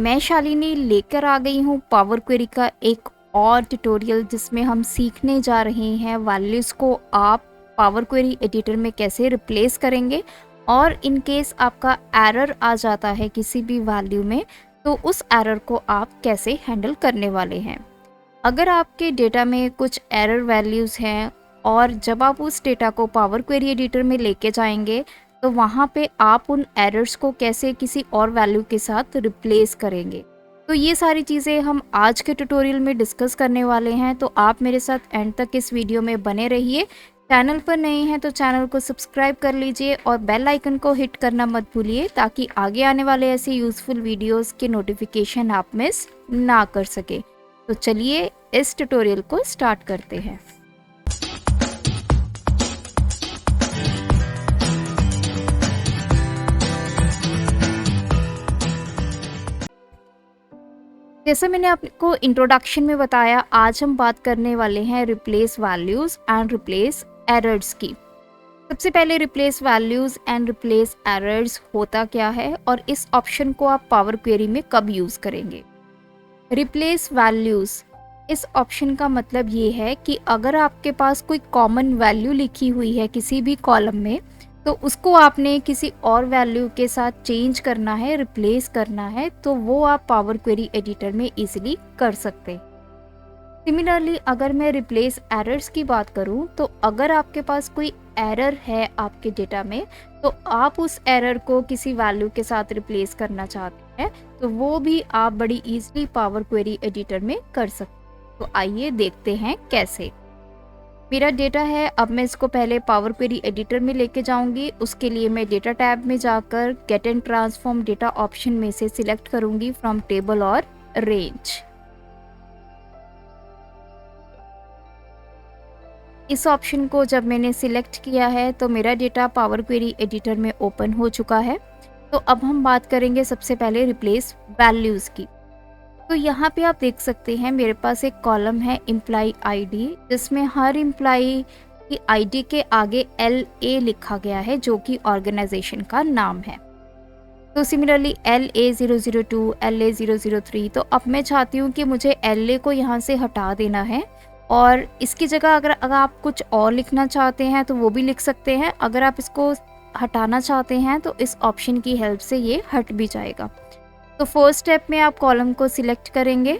मैं शालिनी लेकर आ गई हूँ पावर क्वेरी का एक और ट्यूटोरियल जिसमें हम सीखने जा रहे हैं वैल्यूज़ को आप पावर क्वेरी एडिटर में कैसे रिप्लेस करेंगे और इन केस आपका एरर आ जाता है किसी भी वैल्यू में तो उस एरर को आप कैसे हैंडल करने वाले हैं। अगर आपके डेटा में कुछ एरर वैल्यूज़ हैं और जब आप उस डेटा को पावर क्वेरी एडिटर में लेके जाएंगे तो वहाँ पे आप उन एरर्स को कैसे किसी और वैल्यू के साथ रिप्लेस करेंगे, तो ये सारी चीज़ें हम आज के ट्यूटोरियल में डिस्कस करने वाले हैं। तो आप मेरे साथ एंड तक इस वीडियो में बने रहिए। चैनल पर नए हैं तो चैनल को सब्सक्राइब कर लीजिए और बेल आइकन को हिट करना मत भूलिए ताकि आगे आने वाले ऐसे यूज़फुल वीडियोस के नोटिफिकेशन आप मिस ना कर सके। तो चलिए इस ट्यूटोरियल को स्टार्ट करते हैं। जैसे मैंने आपको इंट्रोडक्शन में बताया, आज हम बात करने वाले हैं replace values and replace errors की। सबसे पहले replace values and replace errors होता क्या है और इस ऑप्शन को आप पावर क्वेरी में कब यूज़ करेंगे। रिप्लेस वैल्यूज़, इस ऑप्शन का मतलब ये है कि अगर आपके पास कोई कॉमन वैल्यू लिखी हुई है किसी भी कॉलम में तो उसको आपने किसी और वैल्यू के साथ चेंज करना है, रिप्लेस करना है, तो वो आप पावर क्वेरी एडिटर में इजीली कर सकते हैं। सिमिलरली अगर मैं रिप्लेस एरर्स की बात करूं तो अगर आपके पास कोई एरर है आपके डेटा में तो आप उस एरर को किसी वैल्यू के साथ रिप्लेस करना चाहते हैं तो वो भी आप बड़ी इजीली पावर क्वेरी एडिटर में कर सकते हैं। तो आइए देखते हैं कैसे। मेरा डेटा है, अब मैं इसको पहले पावर क्वेरी एडिटर में लेके जाऊंगी। उसके लिए मैं डेटा टैब में जाकर get and transform data option में से सिलेक्ट करूंगी फ्रॉम टेबल और रेंज। इस ऑप्शन को जब मैंने सिलेक्ट किया है तो मेरा डेटा पावर क्वेरी एडिटर में ओपन हो चुका है। तो अब हम बात करेंगे सबसे पहले रिप्लेस वैल्यूज़ की। तो यहाँ पे आप देख सकते हैं मेरे पास एक कॉलम है एम्प्लॉय आईडी जिसमें हर एम्प्लॉय की आईडी के आगे LA लिखा गया है जो कि ऑर्गेनाइजेशन का नाम है। तो सिमिलरली LA002, LA003। तो अब मैं चाहती हूँ कि मुझे LA को यहाँ से हटा देना है और इसकी जगह अगर आप कुछ और लिखना चाहते हैं तो वो भी लिख सकते हैं। अगर आप इसको हटाना चाहते हैं तो इस ऑप्शन की हेल्प से ये हट भी जाएगा। तो फर्स्ट स्टेप में आप कॉलम को सिलेक्ट करेंगे,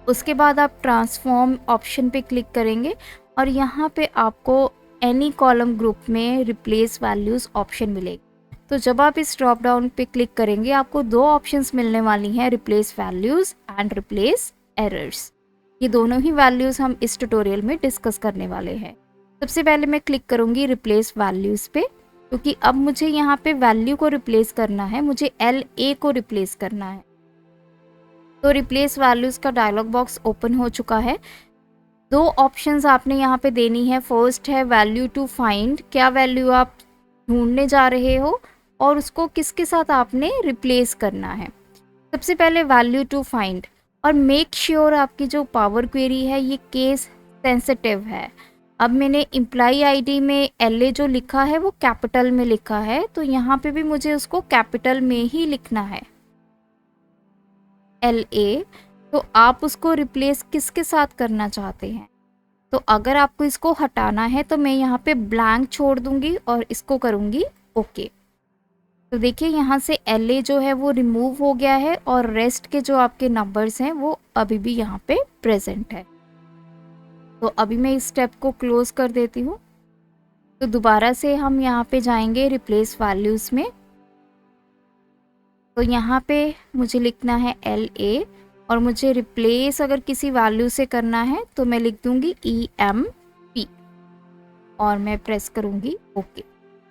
उसके बाद आप ट्रांसफॉर्म ऑप्शन पे क्लिक करेंगे और यहाँ पे आपको एनी कॉलम ग्रुप में रिप्लेस वैल्यूज़ ऑप्शन मिलेगी। तो जब आप इस ड्रॉप डाउन पे क्लिक करेंगे आपको दो ऑप्शंस मिलने वाली हैं, replace values and replace errors. ये दोनों ही वैल्यूज़ हम इस ट्यूटोरियल में डिस्कस करने वाले हैं। सबसे पहले मैं क्लिक करूँगी रिप्लेस वैल्यूज़ पे क्योंकि अब मुझे यहाँ पे वैल्यू को रिप्लेस करना है, मुझे LA को रिप्लेस करना है। तो रिप्लेस वैल्यूज़ का डायलॉग बॉक्स ओपन हो चुका है। दो ऑप्शंस आपने यहाँ पे देनी है। फर्स्ट है वैल्यू टू फाइंड, क्या वैल्यू आप ढूंढने जा रहे हो और उसको किसके साथ आपने रिप्लेस करना है। सबसे पहले वैल्यू टू फाइंड, और मेक श्योर आपकी जो पावर क्वेरी है ये केस सेंसिटिव है। अब मैंने एम्प्लॉय आईडी में LA जो लिखा है वो कैपिटल में लिखा है तो यहाँ पे भी मुझे उसको कैपिटल में ही लिखना है LA। तो आप उसको रिप्लेस किसके साथ करना चाहते हैं। तो अगर आपको इसको हटाना है तो मैं यहाँ पे ब्लैंक छोड़ दूंगी और इसको करूँगी ओके। तो देखिए यहाँ से LA जो है वो रिमूव हो गया है और रेस्ट के जो आपके नंबर्स हैं वो अभी भी यहाँ पे प्रेजेंट है। तो अभी मैं इस स्टेप को क्लोज कर देती हूँ। तो दोबारा से हम यहाँ पे जाएंगे रिप्लेस वैल्यूज़ में। तो यहाँ पे मुझे लिखना है LA और मुझे रिप्लेस अगर किसी वैल्यू से करना है तो मैं लिख दूँगी EMP और मैं प्रेस करूँगी ओके।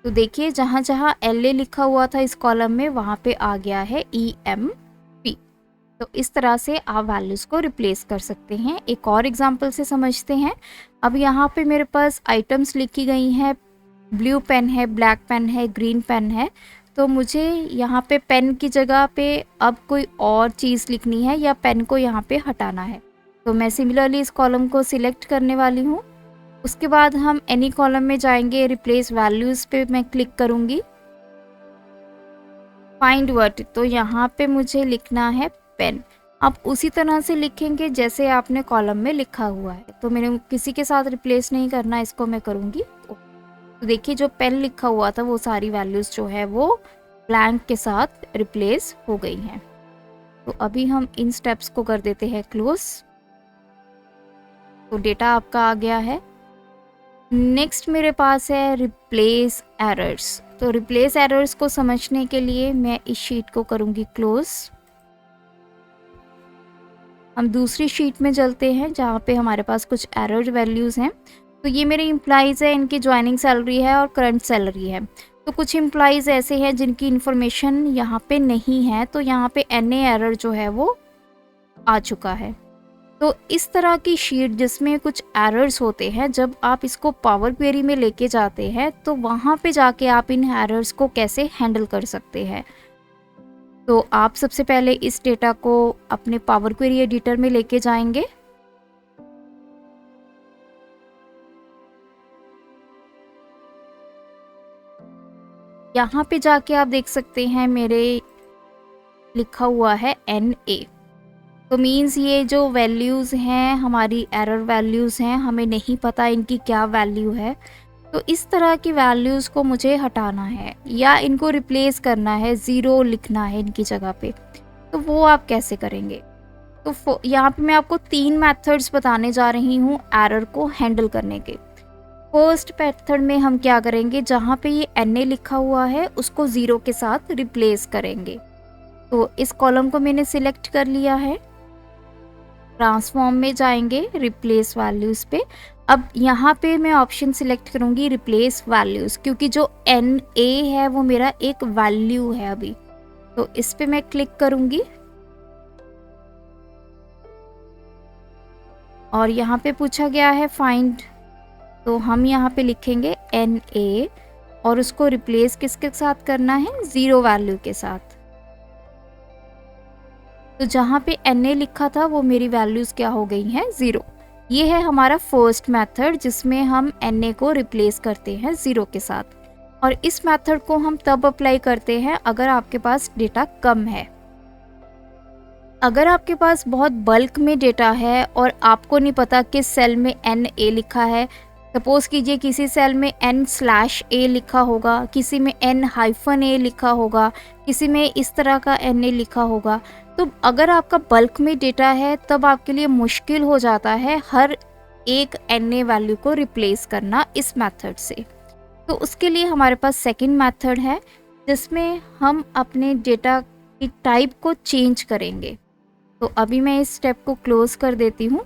तो देखिए जहाँ जहाँ LA लिखा हुआ था इस कॉलम में वहाँ पे आ गया है EMP। तो इस तरह से आप वैल्यूज़ को रिप्लेस कर सकते हैं। एक और एग्जांपल से समझते हैं। अब यहाँ पे मेरे पास आइटम्स लिखी गई हैं, ब्लू पेन है, ब्लैक पेन है, ग्रीन पेन है। तो मुझे यहाँ पे पेन की जगह पे अब कोई और चीज़ लिखनी है या पेन को यहाँ पे हटाना है। तो मैं सिमिलरली इस कॉलम को सिलेक्ट करने वाली हूँ। उसके बाद हम एनी कॉलम में जाएंगे, रिप्लेस वैल्यूज़ पे मैं क्लिक करूँगी फाइंड वर्ड, तो यहाँ पे मुझे लिखना है पेन। आप उसी तरह से लिखेंगे जैसे आपने कॉलम में लिखा हुआ है, तो मैंने किसी के साथ रिप्लेस नहीं करना, इसको मैं करूँगी। तो देखिए जो पेन लिखा हुआ था वो सारी वैल्यूज़ जो है वो ब्लैंक के साथ रिप्लेस हो गई हैं। तो अभी हम इन स्टेप्स को कर देते हैं क्लोज। तो डेटा आपका आ गया है। नेक्स्ट मेरे पास है रिप्लेस एरर्स। तो रिप्लेस एरर्स को समझने के लिए मैं इस शीट को करूँगी क्लोज। हम दूसरी शीट में चलते हैं जहाँ पे हमारे पास कुछ एरर वैल्यूज़ हैं। तो ये मेरे एम्प्लॉइज़ है, इनकी ज्वाइनिंग सैलरी है और करंट सैलरी है। तो कुछ एम्प्लॉइज़ ऐसे हैं जिनकी इन्फॉर्मेशन यहाँ पे नहीं है, तो यहाँ पे NA एरर जो है वो आ चुका है। तो इस तरह की शीट जिसमें कुछ एरर्स होते हैं, जब आप इसको पावर क्वेरी में लेके जाते हैं तो वहाँ पे जाके आप इन एरर्स को कैसे हैंडल कर सकते हैं। तो आप सबसे पहले इस डेटा को अपने पावर क्वेरी एडिटर में लेके जाएंगे। यहाँ पे जाके आप देख सकते हैं मेरे लिखा हुआ है NA। तो मीन्स ये जो वैल्यूज़ हैं हमारी एरर वैल्यूज़ हैं, हमें नहीं पता इनकी क्या वैल्यू है। तो इस तरह की वैल्यूज़ को मुझे हटाना है या इनको रिप्लेस करना है, ज़ीरो लिखना है इनकी जगह पे। तो वो आप कैसे करेंगे? तो यहाँ पे मैं आपको 3 मेथड्स बताने जा रही हूँ एरर को हैंडल करने के। फर्स्ट मेथड में हम क्या करेंगे, जहाँ पे ये NA लिखा हुआ है उसको ज़ीरो के साथ रिप्लेस करेंगे। तो इस कॉलम को मैंने सिलेक्ट कर लिया है। ट्रांसफॉर्म में जाएंगे रिप्लेस वैल्यूज़ पे। अब यहाँ पे मैं ऑप्शन सिलेक्ट करूँगी रिप्लेस वैल्यूज़, क्योंकि जो NA है वो मेरा एक वैल्यू है अभी। तो इस पे मैं क्लिक करूँगी और यहाँ पे पूछा गया है फाइंड, तो हम यहाँ पे लिखेंगे NA और उसको रिप्लेस किसके साथ करना है, ज़ीरो वैल्यू के साथ। तो जहाँ पे NA लिखा था वो मेरी वैल्यूज़ क्या हो गई हैं, ज़ीरो। ये है हमारा फर्स्ट मेथड जिसमें हम NA को रिप्लेस करते हैं ज़ीरो के साथ। और इस मेथड को हम तब अप्लाई करते हैं अगर आपके पास डेटा कम है। अगर आपके पास बहुत बल्क में डेटा है और आपको नहीं पता किस सेल में NA लिखा है, सपोज कीजिए किसी सेल में N/A लिखा होगा, किसी में N-A लिखा होगा, किसी में इस तरह का NA लिखा होगा, तो अगर आपका बल्क में डेटा है तब आपके लिए मुश्किल हो जाता है हर एक NA वैल्यू को रिप्लेस करना इस मेथड से। तो उसके लिए हमारे पास सेकंड मेथड है जिसमें हम अपने डेटा की टाइप को चेंज करेंगे। तो अभी मैं इस स्टेप को क्लोज कर देती हूँ।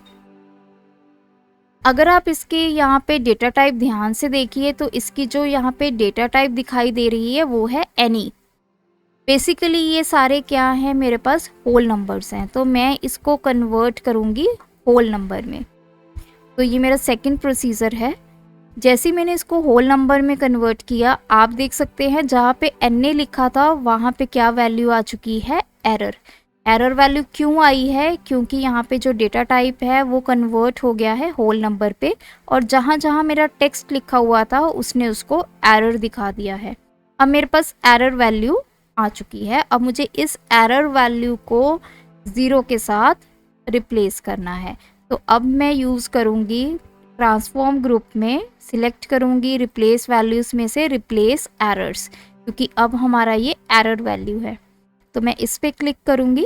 अगर आप इसके यहाँ पे डेटा टाइप ध्यान से देखिए तो इसकी जो यहाँ पे डेटा टाइप दिखाई दे रही है वो है एनी। बेसिकली ये सारे क्या हैं, मेरे पास होल नंबर्स हैं, तो मैं इसको कन्वर्ट करूँगी होल नंबर में। तो ये मेरा सेकंड प्रोसीजर है। जैसे मैंने इसको होल नंबर में कन्वर्ट किया, आप देख सकते हैं जहाँ पे NA लिखा था वहाँ पे क्या वैल्यू आ चुकी है, एरर। एरर वैल्यू क्यों आई है, क्योंकि यहाँ पे जो डेटा टाइप है वो कन्वर्ट हो गया है होल नंबर पे, और जहाँ जहाँ मेरा टेक्स्ट लिखा हुआ था उसने उसको एरर दिखा दिया है। अब मेरे पास एरर वैल्यू आ चुकी है। अब मुझे इस एरर वैल्यू को ज़ीरो के साथ रिप्लेस करना है। तो अब मैं यूज़ करूँगी ट्रांसफॉर्म ग्रुप में, सिलेक्ट करूँगी रिप्लेस वैल्यूज़ में से रिप्लेस एरर्स, क्योंकि अब हमारा ये एरर वैल्यू है। तो मैं इस पे क्लिक करूँगी।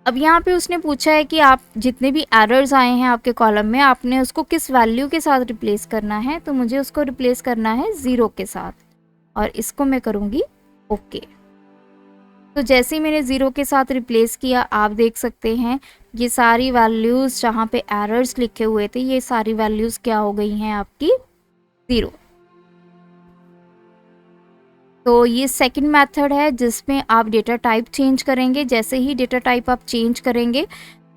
अब यहाँ पे उसने पूछा है कि आप जितने भी एरर्स आए हैं आपके कॉलम में, आपने उसको किस वैल्यू के साथ रिप्लेस करना है। तो मुझे उसको रिप्लेस करना है ज़ीरो के साथ, और इसको मैं करूँगी ओके। तो जैसे ही मैंने ज़ीरो के साथ रिप्लेस किया, आप देख सकते हैं ये सारी वैल्यूज़ जहाँ पे एरर्स लिखे हुए थे, ये सारी वैल्यूज़ क्या हो गई हैं आपकी, ज़ीरो। तो ये सेकंड मेथड है जिसमें आप डेटा टाइप चेंज करेंगे। जैसे ही डेटा टाइप आप चेंज करेंगे,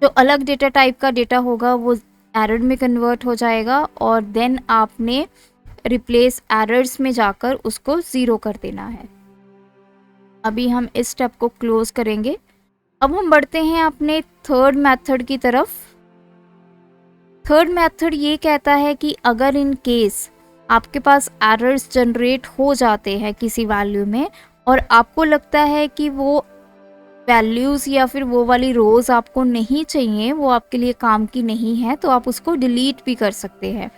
जो अलग डेटा टाइप का डेटा होगा वो एरर में कन्वर्ट हो जाएगा, और देन आपने रिप्लेस एरर्स में जाकर उसको ज़ीरो कर देना है। अभी हम इस स्टेप को क्लोज करेंगे। अब हम बढ़ते हैं अपने थर्ड मेथड की तरफ। थर्ड मेथड ये कहता है कि अगर इन केस आपके पास एरर्स जनरेट हो जाते हैं किसी वैल्यू में और आपको लगता है कि वो वैल्यूज़ या फिर वो वाली रोज़ आपको नहीं चाहिए, वो आपके लिए काम की नहीं है, तो आप उसको डिलीट भी कर सकते हैं।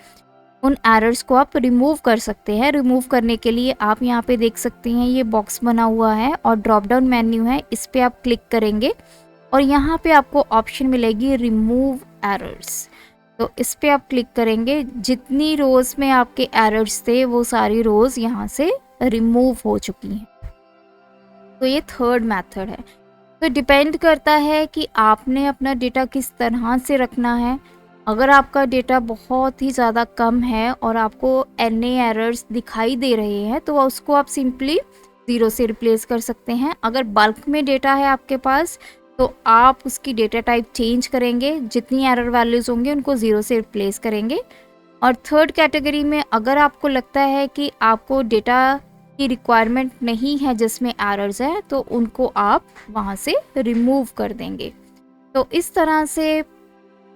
उन एरर्स को आप रिमूव कर सकते हैं। रिमूव करने के लिए आप यहाँ पे देख सकते हैं ये बॉक्स बना हुआ है और ड्रॉप डाउन मेन्यू है, इस पे आप क्लिक करेंगे और यहाँ पे आपको ऑप्शन मिलेगी रिमूव एरर्स। तो इस पे आप क्लिक करेंगे, जितनी रोज़ में आपके एरर्स थे वो सारी रोज़ यहाँ से रिमूव हो चुकी हैं। तो ये थर्ड मेथड है। तो डिपेंड करता है कि आपने अपना डेटा किस तरह से रखना है। अगर आपका डेटा बहुत ही ज़्यादा कम है और आपको NA एरर्स दिखाई दे रहे हैं तो उसको आप सिंपली 0 से रिप्लेस कर सकते हैं। अगर बल्क में डेटा है आपके पास तो आप उसकी डेटा टाइप चेंज करेंगे, जितनी एरर वैल्यूज़ होंगे उनको 0 से रिप्लेस करेंगे। और थर्ड कैटेगरी में अगर आपको लगता है कि आपको डेटा की रिक्वायरमेंट नहीं है जिसमें एरर्स है तो उनको आप वहाँ से रिमूव कर देंगे। तो इस तरह से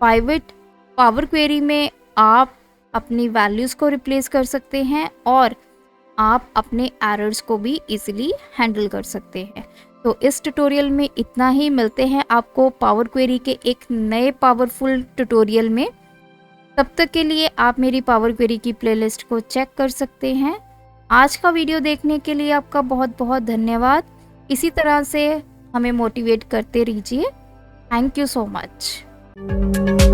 पाइवट पावर क्वेरी में आप अपनी वैल्यूज़ को रिप्लेस कर सकते हैं और आप अपने एरर्स को भी इजीली हैंडल कर सकते हैं। तो इस ट्यूटोरियल में इतना ही। मिलते हैं आपको पावर क्वेरी के एक नए पावरफुल ट्यूटोरियल में। तब तक के लिए आप मेरी पावर क्वेरी की प्लेलिस्ट को चेक कर सकते हैं। आज का वीडियो देखने के लिए आपका बहुत बहुत धन्यवाद। इसी तरह से हमें मोटिवेट करते रहिए। Thank you so much.